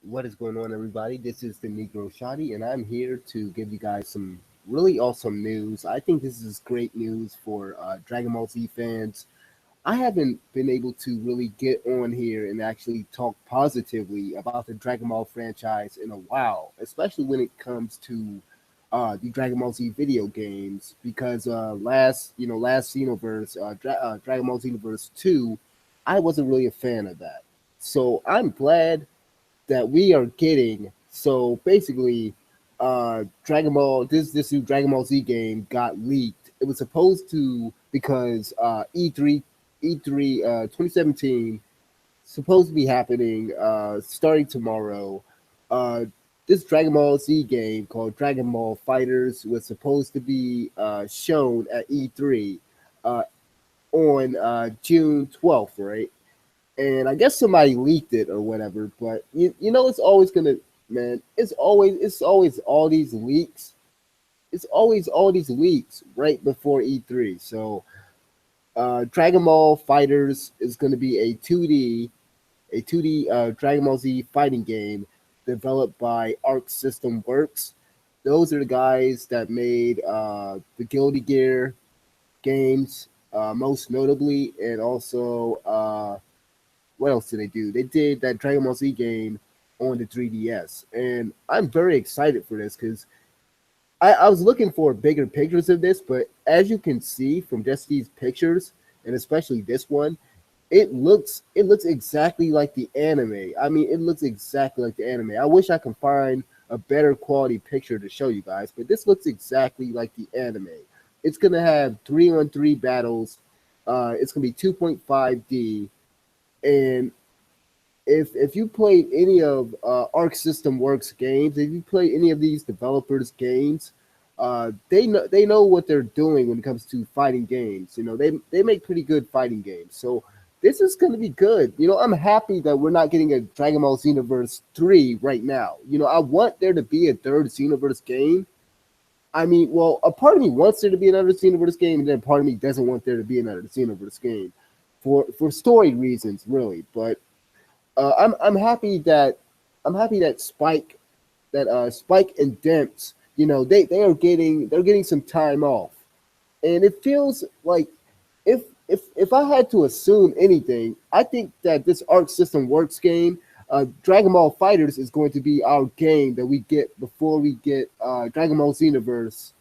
What is going on, everybody? This is the Negro Shotty, and I'm here to give you guys some really awesome news. I think this is great news for Dragon Ball Z fans. I haven't been able to really get on here and actually talk positively about the Dragon Ball franchise in a while, especially when it comes to the Dragon Ball Z video games. Because last Xenoverse, Dragon Ball Xenoverse 2, I wasn't really a fan of that. So I'm glad that we are getting. So basically, Dragon Ball this new Dragon Ball Z game got leaked. It was supposed to because E3 2017 supposed to be happening starting tomorrow. Uh, this Dragon Ball Z game called Dragon Ball Fighters was supposed to be shown at E3 uh, on June 12th, right? And I guess somebody leaked it or whatever. But you know, it's always gonna, man. It's always all these leaks. It's always all these leaks right before E3. So Dragon Ball Fighters is going to be a 2D Dragon Ball Z fighting game developed by Arc System Works. Those are the guys that made the Guilty Gear games, most notably, and also what else did they do? They did that Dragon Ball Z game on the 3DS, and I'm very excited for this because I was looking for bigger pictures of this, but as you can see from just these pictures, and especially this one, it looks exactly like the anime. I mean, it looks exactly like the anime. I wish I could find a better quality picture to show you guys, but this looks exactly like the anime. It's gonna have 3-on-3 battles. It's gonna be 2.5D, and if you played any of Arc System Works games, if you play any of these developers' games, they know what they're doing when it comes to fighting games. You know, they make pretty good fighting games. So this is going to be good. You know, I'm happy that we're not getting a Dragon Ball Xenoverse 3 right now. You know, I want there to be a third Xenoverse game. I mean, well, a part of me wants there to be another Xenoverse game, and then part of me doesn't want there to be another Xenoverse game for story reasons, really. But I'm happy that Spike and Demps, you know, they're getting some time off, and it feels like if I had to assume anything, I think that this Arc System Works game, Dragon Ball Fighters, is going to be our game that we get before we get Dragon Ball Xenoverse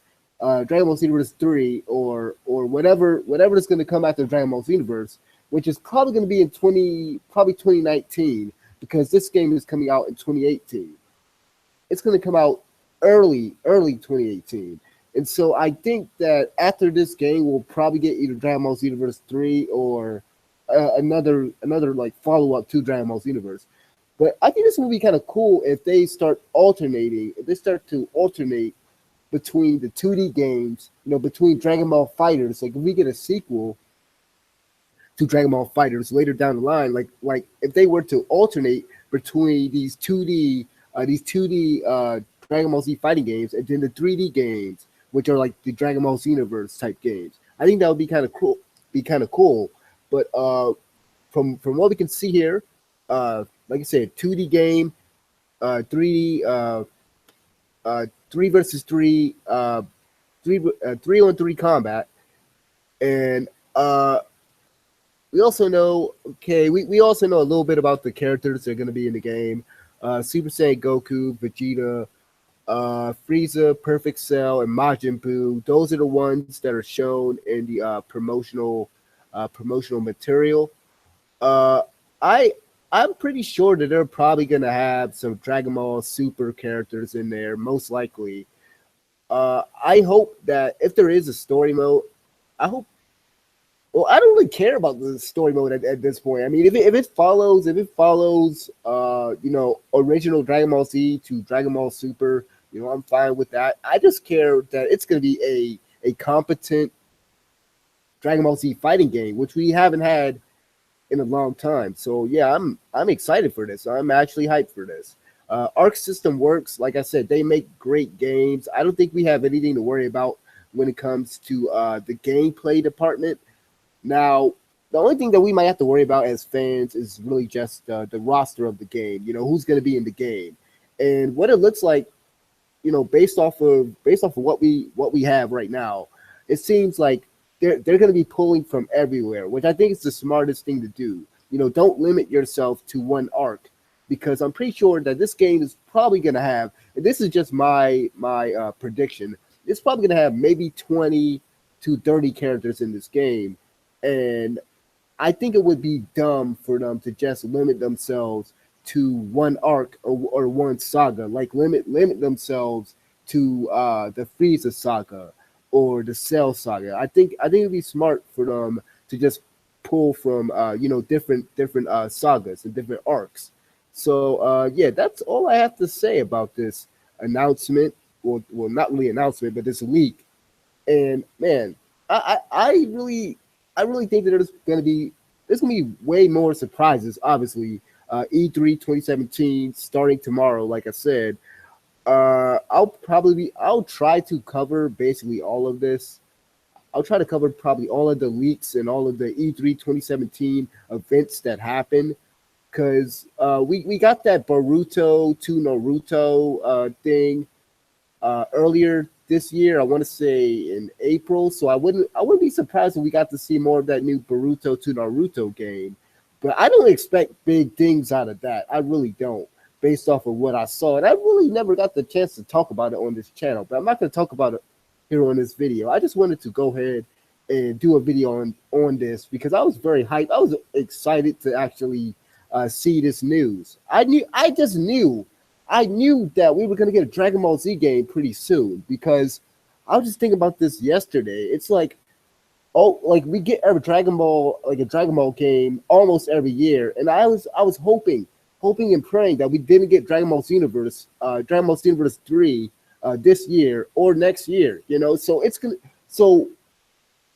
3, or whatever is going to come after Dragon Ball Xenoverse, which is probably going to be in 2019, because this game is coming out in 2018. It's going to come out early 2018. And so I think that after this game, we'll probably get either Dragon Ball Xenoverse 3 or another like follow up to Dragon Ball Xenoverse. But I think this would be kind of cool if they start alternating, if they start to alternate between the 2D games, you know, between Dragon Ball Fighters. Like if we get a sequel to Dragon Ball Fighters later down the line, like if they were to alternate between these 2D Dragon Ball Z fighting games and then the 3D games, which are like the Dragon Ball Xenoverse type games. I think that would be kind of cool. But from what we can see here, like I said, 2D game, 3D, 3 versus 3, 3-on-3 combat, and we also know, we also know a little bit about the characters that are going to be in the game. Super Saiyan Goku, Vegeta, Frieza, Perfect Cell, and Majin Buu. Those are the ones that are shown in the promotional material. Uh, I I'm pretty sure that they're probably going to have some Dragon Ball Super characters in there, most likely. I hope that if there is a story mode, I hope well, I don't really care about the story mode at this point. I mean, if it follows, original Dragon Ball Z to Dragon Ball Super, you know, I'm fine with that. I just care that it's going to be a competent Dragon Ball Z fighting game, which we haven't had in a long time. So yeah, I'm excited for this. I'm actually hyped for this. Arc System Works, like I said, they make great games. I don't think we have anything to worry about when it comes to the gameplay department. Now, the only thing that we might have to worry about as fans is really just the roster of the game. You know, who's going to be in the game, and what it looks like. You know, based off of what we have right now, it seems like they're going to be pulling from everywhere, which I think is the smartest thing to do. You know, don't limit yourself to one arc because I'm pretty sure that this game is probably going to have. And this is just my prediction. It's probably going to have maybe 20 to 30 characters in this game, and I think it would be dumb for them to just limit themselves to one arc or one saga, like limit themselves to the Frieza saga or the Cell saga. I think it'd be smart for them to just pull from different sagas and different arcs. So yeah, that's all I have to say about this announcement. Well, not really announcement, but this leak. And man, I really think that there's gonna be way more surprises. Obviously, E3 2017 starting tomorrow. Like I said, I'll try to cover basically all of this. I'll try to cover probably all of the leaks and all of the E3 2017 events that happened because we got that Boruto to Naruto thing earlier this year. I want to say in April, so I wouldn't be surprised if we got to see more of that new Boruto to Naruto game. But I don't expect big things out of that. I really don't, based off of what I saw. And I really never got the chance to talk about it on this channel. But I'm not going to talk about it here on this video. I just wanted to go ahead and do a video on this because I was very hyped. I was excited to actually see this news. I knew that we were going to get a Dragon Ball Z game pretty soon because I was just thinking about this yesterday. It's like, oh, like we get a Dragon Ball game almost every year, and I was hoping and praying that we didn't get Dragon Ball Xenoverse, Dragon Ball Xenoverse 3 this year or next year. You know, so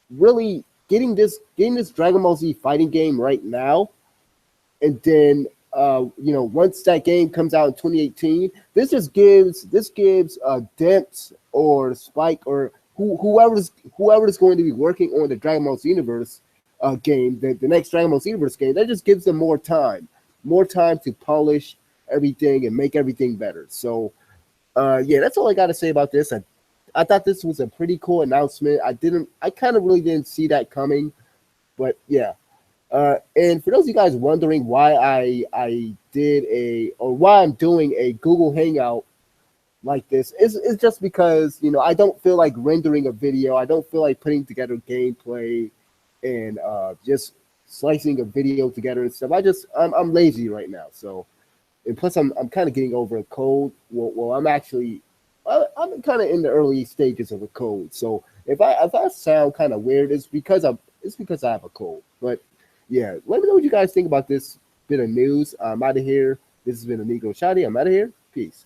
really getting this Dragon Ball Z fighting game right now, and then once that game comes out in 2018, this gives Demps or Spike or whoever's going to be working on the Dragon Ball Xenoverse game, the next Dragon Ball Xenoverse game, that just gives them more time to polish everything and make everything better. So yeah, that's all I got to say about this. I thought this was a pretty cool announcement. I kind of really didn't see that coming, but yeah. And for those of you guys wondering why I did why I'm doing a Google Hangout like this, it's just because I don't feel like rendering a video. I don't feel like putting together gameplay and just slicing a video together and stuff. I'm lazy right now. So, and plus I'm kind of getting over a cold. Well, I'm kind of in the early stages of a cold. So if I sound kind of weird, it's because I have a cold. But yeah, let me know what you guys think about this bit of news. I'm out of here. This has been Amigo Shadi. I'm out of here. Peace.